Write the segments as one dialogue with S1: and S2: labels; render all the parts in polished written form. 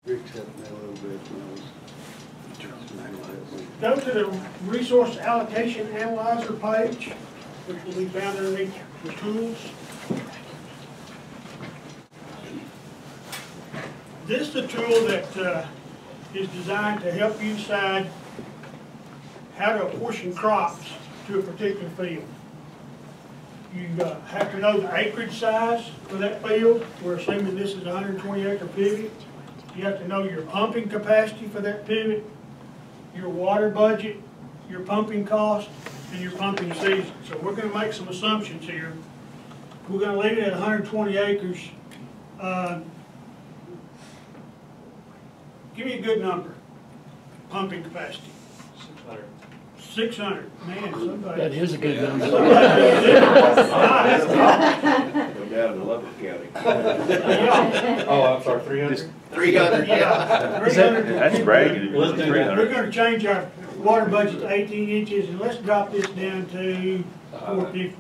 S1: Go to the Resource Allocation Analyzer page, which will be found underneath the tools. This is a tool that is designed to help you decide how to apportion crops to a particular field. You have to know the acreage size for that field. We're assuming this is a 120-acre pivot. You have to know your pumping capacity for that pivot, your water budget, your pumping cost, and your pumping season. So we're going to make some assumptions here. We're going to leave it at 120 acres. Give me a good number. Pumping capacity. 600. 600. Man, somebody.
S2: That is a good number.
S3: Go down to Lubbock County.
S1: Yeah.
S4: Oh, I'm sorry, 300?
S3: 300,
S1: yeah.
S5: That's bragging.
S1: We're going to change our water budget to 18 inches, and let's drop this down to 450.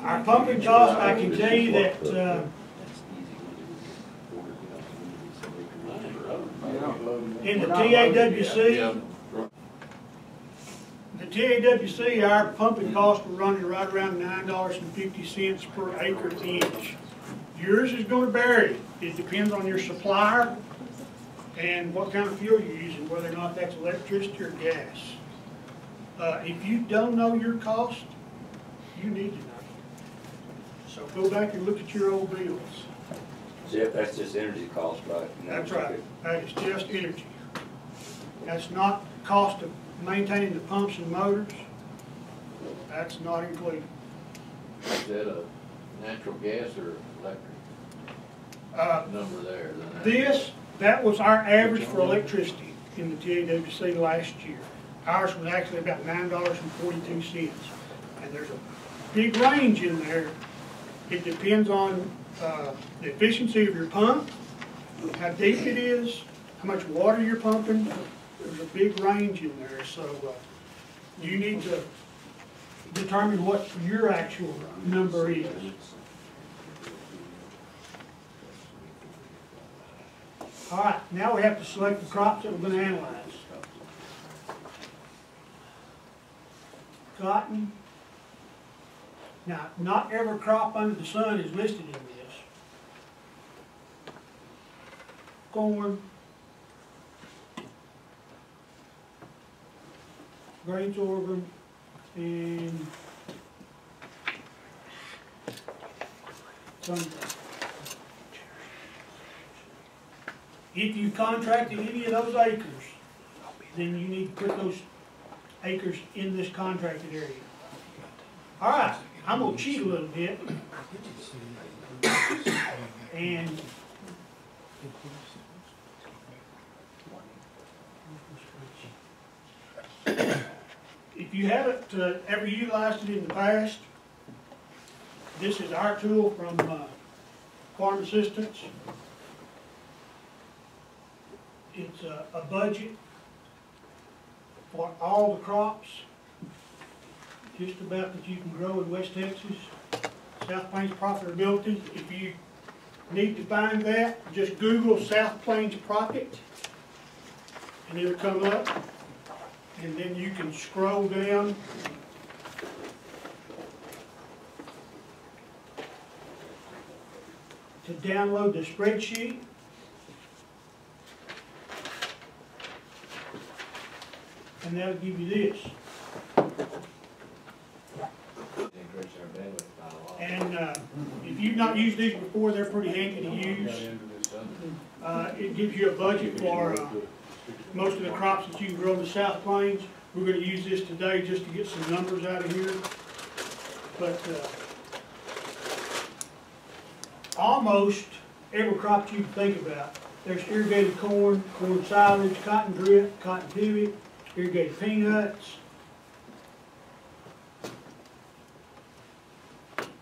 S1: Our pumping cost, I can tell you that in the TAWC, our pumping costs were running right around $9.50 per acre inch. Yours is going to vary. It depends on your supplier and what kind of fuel you're using, whether or not that's electricity or gas. If you don't know your cost, you need to know. So go back and look at your old bills.
S6: Jeff, that's just energy cost, right?
S1: That's right. That is just energy. That's not the cost of maintaining the pumps and motors. That's not included.
S7: Is that a natural gas or electric number there?
S1: That was our average for electricity in the TAWC last year. Ours was actually about $9.42. And there's a big range in there. It depends on the efficiency of your pump, how deep it is, how much water you're pumping. There's a big range in there, so you need to determine what your actual number is. All right, now we have to select the crops that we're going to analyze. Cotton. Now, not every crop under the sun is listed in this. Corn, grain sorghum, and sunflower. If you contracted any of those acres, then you need to put those acres in this contracted area. All right, I'm going to cheat a little bit. And if you haven't ever utilized it in the past, this is our tool from Farm Assistance. It's a budget for all the crops, just about that you can grow in West Texas. South Plains profitability. If you need to find that, just Google South Plains profit, and it'll come up. And then you can scroll down to download the spreadsheet. And that'll give you this. And if you've not used these before, they're pretty handy to use. It gives you a budget for most of the crops that you can grow in the South Plains. We're going to use this today just to get some numbers out of here. But almost every crop you can think about. There's irrigated corn, corn silage, cotton drip, cotton pivot, irrigated peanuts,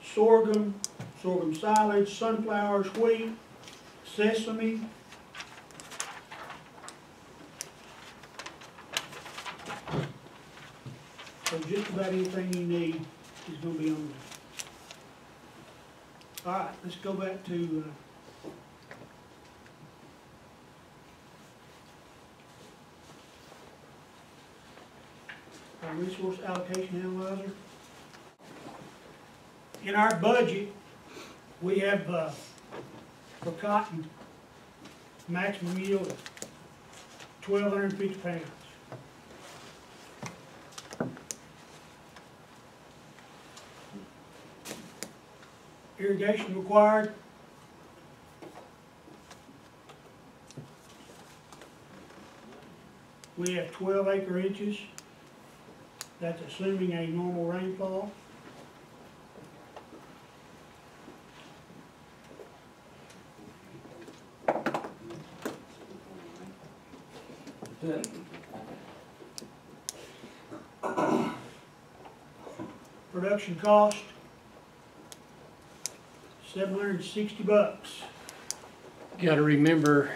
S1: sorghum, sorghum silage, sunflowers, wheat, sesame, so just about anything you need is going to be on there. All right, let's go back to a resource allocation analyzer. In our budget, we have, for cotton, maximum yield of 1,250 pounds. Irrigation required, we have 12 acre inches. That's assuming a normal rainfall. Production cost, $760.
S2: Got to remember,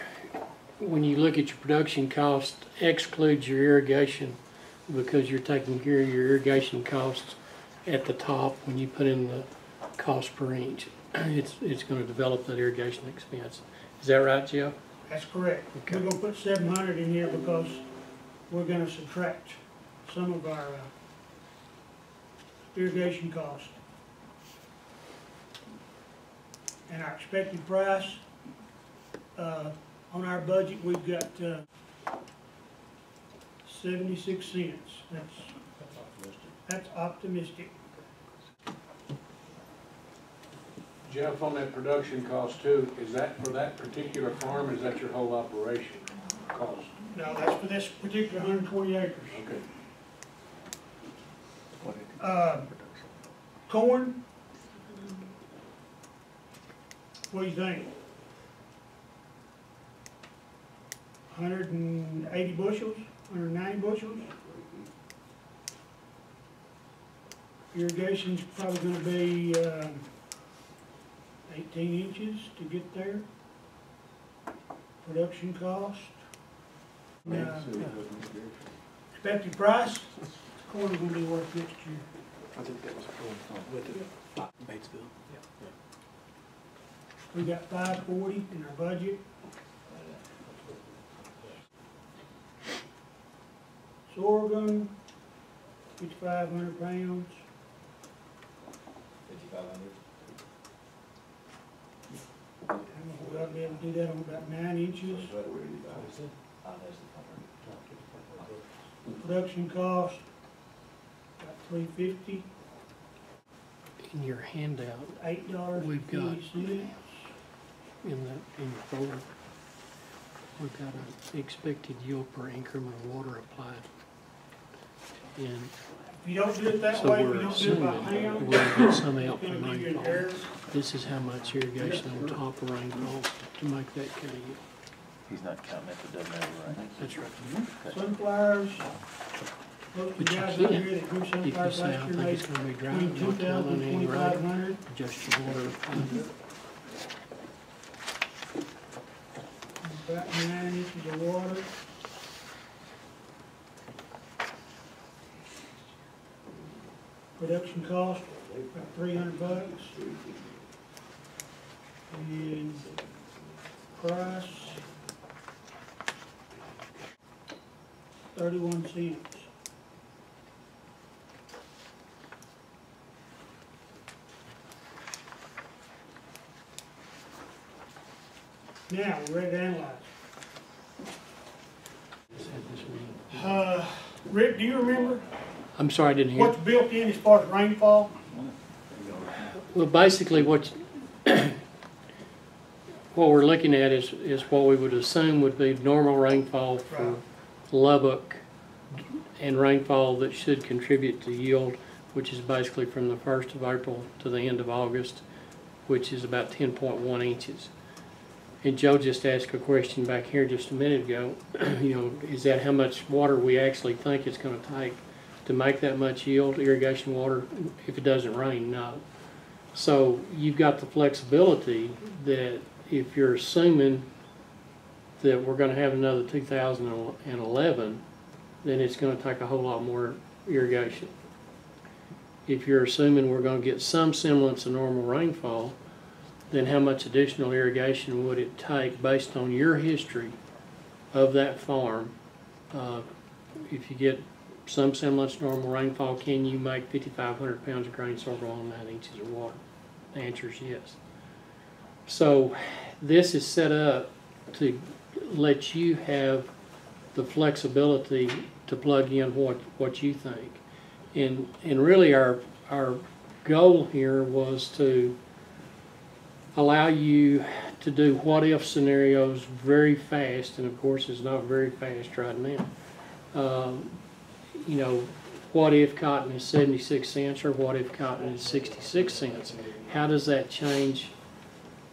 S2: when you look at your production cost, excludes your irrigation, because you're taking care of your irrigation costs at the top when you put in the cost per inch. It's going to develop that irrigation expense. Is that right, Jeff?
S1: That's correct.
S2: Okay.
S1: We're gonna put 700 in here because we're gonna subtract some of our irrigation cost. And our expected price, on our budget, we've got 76 cents. That's optimistic.
S4: Jeff, on that production cost too, is that for that particular farm, or is that your whole operation cost?
S1: No, that's for this particular 120 acres.
S4: Okay.
S1: Corn, what do you think? 180 bushels, 190 bushels? Irrigation's probably gonna be 18 inches to get there. Production cost. Expected price, corn is gonna be worth next year.
S5: I think that was with the Batesville.
S1: We got 540 in our budget. Sorghum, 5,500 pounds.
S6: 5,500.
S1: We ought to be able to do that on about 9 inches. Production cost, about $350.
S2: In your handout,
S1: $8.50.
S2: We've got- in your folder, we've got an expected yield per increment of water applied. And
S1: If you don't do it that
S2: so
S1: way, if you
S2: we're
S1: don't do it
S2: assuming
S1: by hand,
S2: we'll get some
S1: it's
S2: out
S1: gonna
S2: from
S1: give you an
S2: rainfall.
S1: error.
S2: This is how much irrigation on top of rainfall to make that kind of yield.
S5: He's not counting if it doesn't have a rain.
S2: That's right.
S1: Sunflowers, most of the
S2: But you
S1: guys out
S2: can't.
S1: here that grew
S2: If you
S1: sunflowers
S2: say, I
S1: last year
S2: think
S1: made
S2: it's gonna be dry,
S1: between
S2: not
S1: 2,000
S2: counting
S1: and
S2: any rain,
S1: 2,500.
S2: adjust your water applied.
S1: About 9 inches of water. Production cost, about $300. And price, 31 cents. Now, we're ready to analyze. Rick, do you remember
S2: I'm sorry, I didn't hear.
S1: what's built in as far as rainfall?
S2: Well, basically what we're looking at is what we would assume would be normal rainfall for
S1: Right.
S2: Lubbock, and rainfall that should contribute to yield, which is basically from the 1st of April to the end of August, which is about 10.1 inches. And Joe just asked a question back here just a minute ago, is that how much water we actually think it's going to take to make that much yield, irrigation water, if it doesn't rain? No. So you've got the flexibility that if you're assuming that we're going to have another 2011, then it's going to take a whole lot more irrigation. If you're assuming we're going to get some semblance of normal rainfall, then how much additional irrigation would it take based on your history of that farm? If you get some semblance of normal rainfall, can you make 5,500 pounds of grain sorghum on 9 inches of water? The answer is yes. So this is set up to let you have the flexibility to plug in what you think. And really our goal here was to allow you to do what if scenarios very fast, and of course it's not very fast right now. You know, what if cotton is 76 cents or what if cotton is 66 cents? How does that change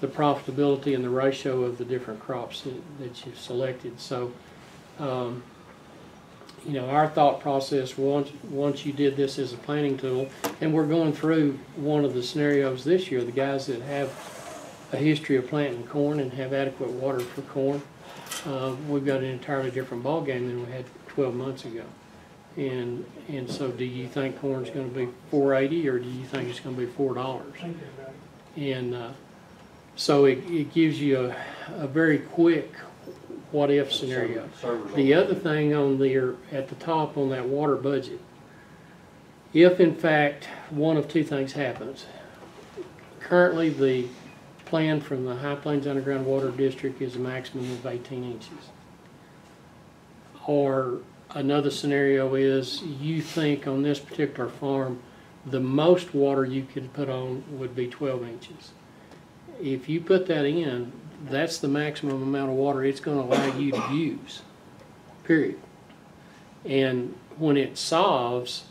S2: the profitability and the ratio of the different crops that you've selected? So, you know, our thought process once you did this as a planning tool, and we're going through one of the scenarios this year, the guys that have a history of planting corn and have adequate water for corn, we've got an entirely different ballgame than we had 12 months ago. And so do you think corn's going to be $4.80 or do you think it's going to be $4? And so it gives you a very quick what if scenario. The other thing on there at the top on that water budget, if in fact one of two things happens, currently the plan from the High Plains Underground Water District is a maximum of 18 inches. Or another scenario is you think on this particular farm the most water you could put on would be 12 inches. If you put that in, that's the maximum amount of water it's going to allow you to use, period. And when it solves,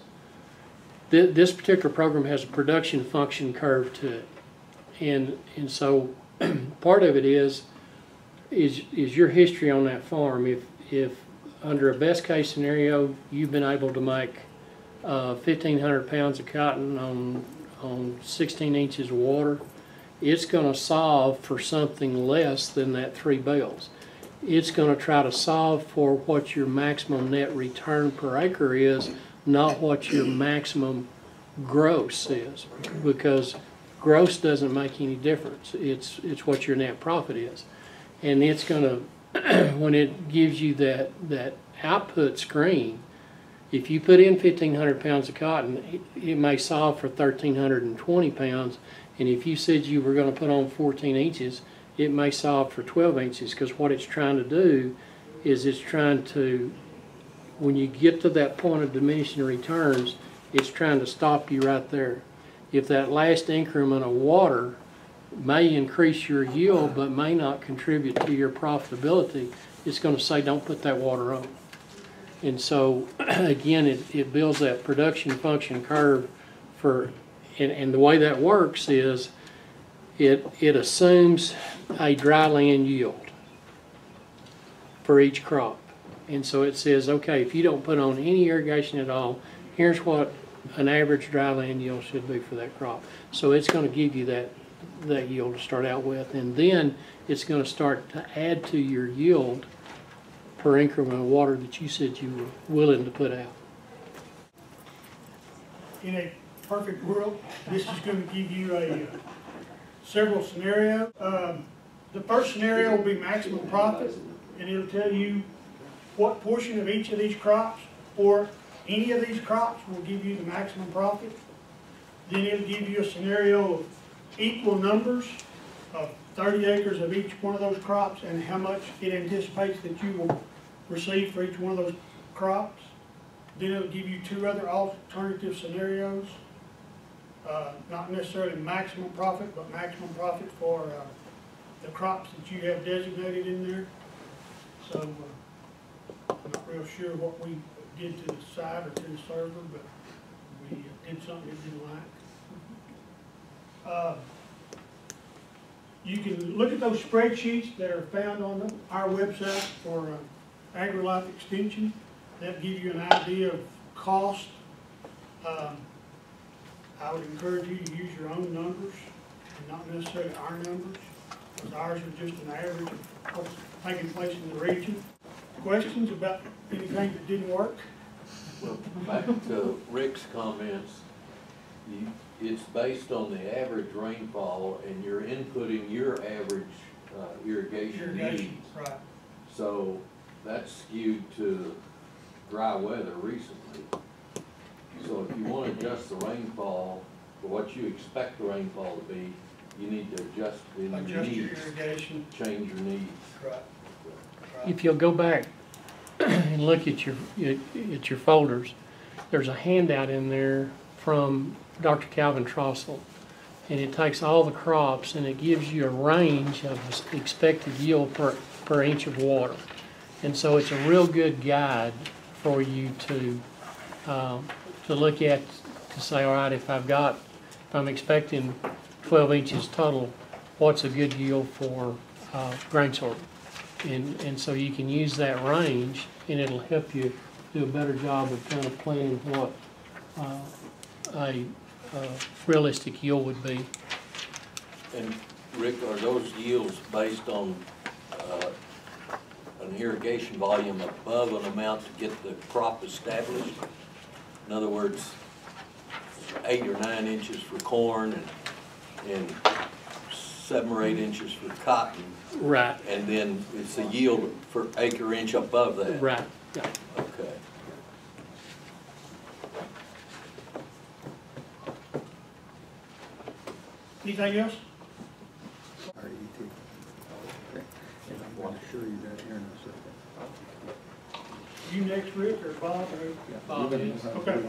S2: this particular program has a production function curve to it. And so part of it is your history on that farm. If under a best case scenario you've been able to make 1,500 pounds of cotton on 16 inches of water, it's going to solve for something less than that 3 bales. It's going to try to solve for what your maximum net return per acre is, not what your maximum gross is, because gross doesn't make any difference. It's what your net profit is. And it's going to, when it gives you that output screen, if you put in 1,500 pounds of cotton, it may solve for 1,320 pounds. And if you said you were going to put on 14 inches, it may solve for 12 inches, because what it's trying to do is it's trying to, when you get to that point of diminishing returns, it's trying to stop you right there. If that last increment of water may increase your yield but may not contribute to your profitability, it's going to say don't put that water on. And so again, it builds that production function curve for, and the way that works is it assumes a dry land yield for each crop. And so it says, okay, if you don't put on any irrigation at all, here's what an average dry land yield should be for that crop. So it's going to give you that yield to start out with, and then it's going to start to add to your yield per increment of water that you said you were willing to put out.
S1: In a perfect world, this is going to give you several scenarios. The first scenario will be maximum profit, and it'll tell you what portion of each of these crops or any of these crops will give you the maximum profit. Then it'll give you a scenario of equal numbers of 30 acres of each one of those crops and how much it anticipates that you will receive for each one of those crops. Then it'll give you 2 other alternative scenarios, not necessarily maximum profit, but maximum profit for the crops that you have designated in there. So I'm not real sure what we did to the site or to the server, but we did something it didn't like. You can look at those spreadsheets that are found on our website for AgriLife Extension. That'll give you an idea of cost. I would encourage you to use your own numbers and not necessarily our numbers, because ours are just an average of what's taking place in the region. Questions about anything that didn't work?
S7: Well, back to Rick's comments, it's based on the average rainfall and you're inputting your average irrigation needs.
S1: Right.
S7: So that's skewed to dry weather recently. So if you want to adjust the rainfall for what you expect the rainfall to be, you need to adjust in your
S1: Adjust your
S7: needs,
S1: irrigation.
S7: change your needs.
S1: Right.
S2: If you'll go back and look at your folders, there's a handout in there from Dr. Calvin Trossel. And it takes all the crops and it gives you a range of expected yield per inch of water. And so it's a real good guide for you to look at, to say, all right, if I'm expecting 12 inches total, what's a good yield for grain sorghum? And so you can use that range and it'll help you do a better job of kind of planning what a realistic yield would be.
S7: And Rick, are those yields based on an irrigation volume above an amount to get the crop established? In other words, 8 or 9 inches for corn and 7 or 8 inches for cotton.
S2: Right.
S7: And then it's a yield for acre inch above that.
S2: Right. Yeah.
S7: Okay.
S1: Anything else?
S5: RET. Okay. And I'm going to show you that here in a second.
S1: You next, Rick, or Bob, or?
S2: Bob is.
S1: Okay.